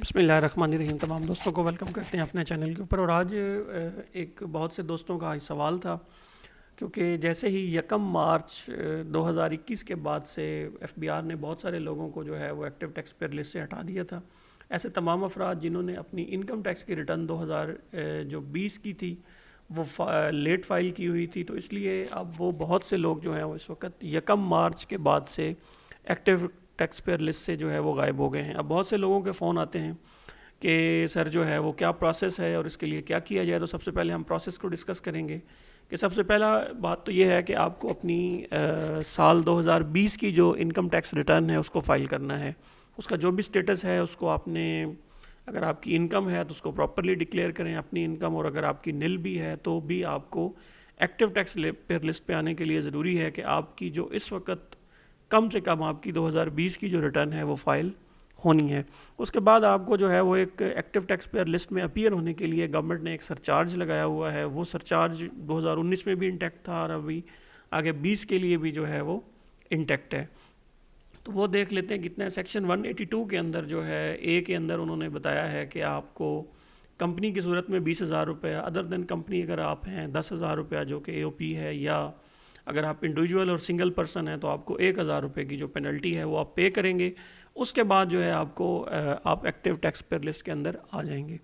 بسم اللہ الرحمن الرحیم. تمام دوستوں کو ویلکم کرتے ہیں اپنے چینل کے اوپر. اور آج ایک بہت سے دوستوں کا سوال تھا، کیونکہ جیسے ہی 1 مارچ 2021 کے بعد سے ایف بی آر نے بہت سارے لوگوں کو جو ہے وہ ایکٹیو ٹیکس پیئر لسٹ سے ہٹا دیا تھا. ایسے تمام افراد جنہوں نے اپنی انکم ٹیکس کی ریٹرن 2020 کی تھی وہ لیٹ فائل کی ہوئی تھی، تو اس لیے اب وہ بہت سے لوگ جو ہیں وہ اس وقت 1 مارچ کے بعد سے ایکٹیو ٹیکس پیئر لسٹ سے جو ہے وہ غائب ہو گئے ہیں. اب بہت سے لوگوں کے فون آتے ہیں کہ سر جو ہے وہ کیا پروسیس ہے اور اس کے لیے کیا کیا جائے. تو سب سے پہلے ہم پروسیس کو ڈسکس کریں گے کہ سب سے پہلا بات تو یہ ہے کہ آپ کو اپنی سال 2020 کی جو انکم ٹیکس ریٹرن ہے اس کو فائل کرنا ہے. اس کا جو بھی سٹیٹس ہے اس کو آپ نے، اگر آپ کی انکم ہے تو اس کو پراپرلی ڈکلیئر کریں اپنی انکم، اور اگر آپ کی نل بھی ہے تو بھی آپ کو ایکٹیو ٹیکس پیئر لسٹ پہ آنے کے لیے ضروری ہے کہ آپ کی جو اس وقت کم سے کم آپ کی 2020 کی جو ریٹرن ہے وہ فائل ہونی ہے. اس کے بعد آپ کو جو ہے وہ ایک ایکٹیو ٹیکس پیئر لسٹ میں اپیئر ہونے کے لیے گورنمنٹ نے ایک سرچارج لگایا ہوا ہے. وہ سرچارج 2019 میں بھی انٹیکٹ تھا اور ابھی آگے 20 کے لیے بھی جو ہے وہ انٹیکٹ ہے. تو وہ دیکھ لیتے ہیں کتنے. سیکشن 182 کے اندر جو ہے اے کے اندر انہوں نے بتایا ہے کہ آپ کو کمپنی کی صورت میں 20,000 روپیہ، ادر دین کمپنی اگر آپ ہیں 10,000 روپیہ جو کہ اے او پی ہے، یا اگر آپ انڈیویجول اور سنگل پرسن ہیں تو آپ کو 1,000 روپے کی جو پینلٹی ہے وہ آپ پے کریں گے. اس کے بعد جو ہے آپ ایکٹیو ٹیکس پیئر لسٹ کے اندر آ جائیں گے.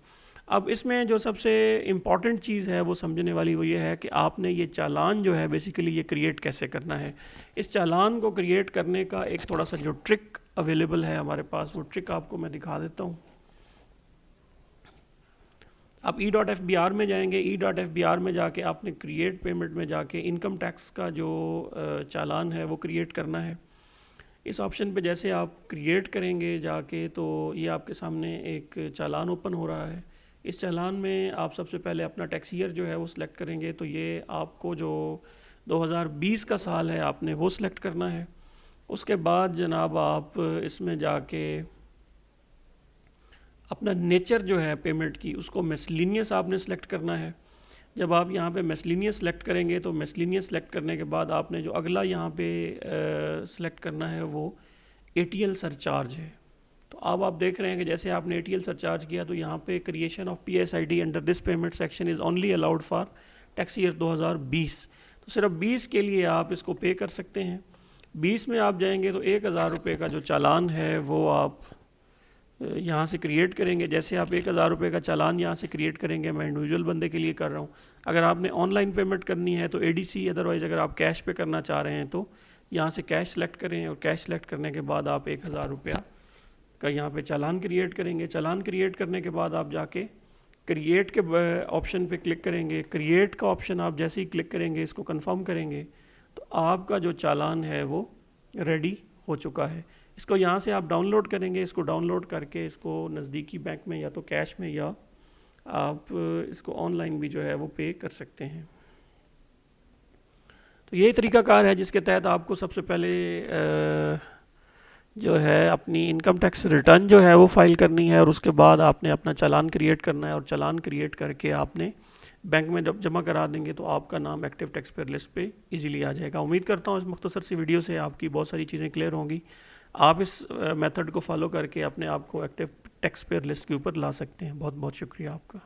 اب اس میں جو سب سے امپورٹنٹ چیز ہے وہ سمجھنے والی وہ یہ ہے کہ آپ نے یہ چالان جو ہے بیسیکلی یہ کریٹ کیسے کرنا ہے. اس چالان کو کریٹ کرنے کا ایک تھوڑا سا جو ٹرک اویلیبل ہے ہمارے پاس، وہ ٹرک آپ کو میں دکھا دیتا ہوں. آپ e.fbr میں جائیں گے. e.fbr میں جا کے آپ نے کریٹ پیمنٹ میں جا کے انکم ٹیکس کا جو چالان ہے وہ کریٹ کرنا ہے. اس آپشن پہ جیسے آپ کریٹ کریں گے جا کے تو یہ آپ کے سامنے ایک چالان اوپن ہو رہا ہے. اس چالان میں آپ سب سے پہلے اپنا ٹیکس ایئر جو ہے وہ سلیکٹ کریں گے. تو یہ آپ کو جو 2020 کا سال ہے آپ نے وہ سلیکٹ کرنا ہے. اس کے بعد جناب آپ اس میں جا کے اپنا نیچر جو ہے پیمنٹ کی اس کو میسلینیس آپ نے سلیکٹ کرنا ہے. جب آپ یہاں پہ میسلینیس سلیکٹ کریں گے تو میسلینیس سلیکٹ کرنے کے بعد آپ نے جو اگلا یہاں پہ سلیکٹ کرنا ہے وہ ATL سرچارج ہے. تو اب آپ دیکھ رہے ہیں کہ جیسے آپ نے ATL سرچارج کیا تو یہاں پہ creation of PSID under this payment section is only allowed for tax year 2020. تو صرف 20 کے لیے آپ اس کو پے کر سکتے ہیں. 20 میں آپ جائیں گے تو 1,000 روپے کا جو چالان ہے وہ آپ یہاں سے کریٹ کریں گے. جیسے آپ 1,000 روپے کا چالان یہاں سے کریٹ کریں گے، میں انڈیویجول بندے کے لیے کر رہا ہوں. اگر آپ نے آن لائن پیمنٹ کرنی ہے تو ADC، ادروائز اگر آپ کیش پے کرنا چاہ رہے ہیں تو یہاں سے کیش سلیکٹ کریں، اور کیش سلیکٹ کرنے کے بعد آپ 1,000 روپیہ کا یہاں پہ چالان کریٹ کریں گے. چالان کریٹ کرنے کے بعد آپ جا کے کریٹ کے آپشن پہ کلک کریں گے. کریٹ کا آپشن آپ جیسے ہی کلک کریں گے، اس کو کنفرم کریں گے تو آپ کا جو چالان ہے وہ ریڈی ہو چکا ہے. اس کو یہاں سے آپ ڈاؤن لوڈ کریں گے. اس کو ڈاؤن لوڈ کر کے اس کو نزدیکی بینک میں یا تو کیش میں یا آپ اس کو آن لائن بھی جو ہے وہ پے کر سکتے ہیں. تو یہ طریقہ کار ہے جس کے تحت آپ کو سب سے پہلے جو ہے اپنی انکم ٹیکس ریٹرن جو ہے وہ فائل کرنی ہے، اور اس کے بعد آپ نے اپنا چالان کریٹ کرنا ہے، اور چالان کریٹ کر کے آپ نے بینک میں جب جمع کرا دیں گے تو آپ کا نام ایکٹیو ٹیکس پیئر لسٹ پہ ایزیلی آ جائے گا. امید کرتا ہوں اس مختصر سی ویڈیو سے آپ کی بہت ساری چیزیں کلیئر ہوں گی. آپ اس میتھڈ کو فالو کر کے اپنے آپ کو ایکٹیو ٹیکس پیئر لسٹ کے اوپر لا سکتے ہیں. بہت بہت شکریہ آپ کا.